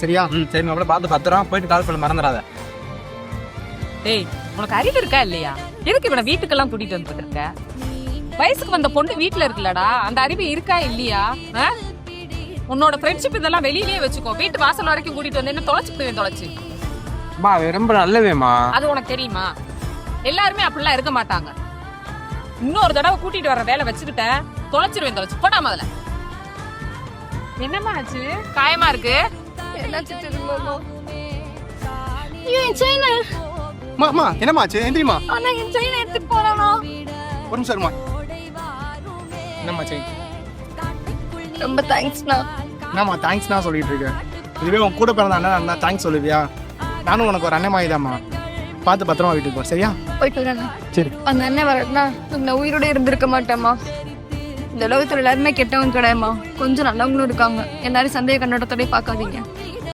சரியா? சரி மாப்பிள்ள பார்த்து பத்திரம் போயிட்டு கால் பண்ண மறந்துடாத. டேய் உனக்கு அறிவு இருக்கா இல்லையா? எதுக்கு இவனை வீட்டுக்கெல்லாம் கூட்டிட்டு வந்துட்டு இருக்க? வயசுக்கு வந்த பொண்ணு வீட்டுல இருக்குல்லடா, அந்த அறிவு இருக்கா இல்லையா? உன்னோட ஃப்ரெண்ட்ஷிப் இதெல்லாம் வெளியிலேயே வச்சுக்கோ. வீட்டு வாசல் வரைக்கும் கூட்டிட்டு வந்து என்ன தொலைச்சு மா ரொம்ப நல்லவேம்மா. அது உனக்கு தெரியுமா? எல்லாருமே அப்படிலாம் இருக்க மாட்டாங்க. இன்னொரு தடவை கூட்டிட்டு வர வேலை வச்சுக்கிட்ட தொலைச்சு போடாம அதுல. என்னம்மா ஆச்சு? காயமா இருக்கு? அம்மா என்னம்மா ஆச்சு? எந்திரிமா. எடுத்துட்டு போறானோ? ஒரு நிமிஷம் இருமா. என்னம்மா செயின்? ரொம்ப தேங்க்ஸ்ண்ணா. என்னம்மா தேங்க்ஸ்னா சொல்லிட்டு இருக்கேன்? இதுவே உன் கூட பிறந்த அண்ணா தேங்க்ஸ் சொல்லுவியா? நானும் உனக்கு ஒரு அண்ணன் மாதிரிதாம்மா. பார்த்து பத்திரமா வீட்டுக்கு போ, சரியா? போயிட்டு வரேண்ணா. சரி. அந்த அண்ணன் வரட்டுனா நான் உயிரோட இருந்திருக்க மாட்டேம்மா. இந்த உலகத்துல எல்லாருமே கெட்டவங்க கிடையாதும்மா. கொஞ்சம் நல்லவங்களும் இருக்காங்க. எல்லாரும் சந்தேக கண்ணோட்டத்தோடய பார்க்காதீங்க.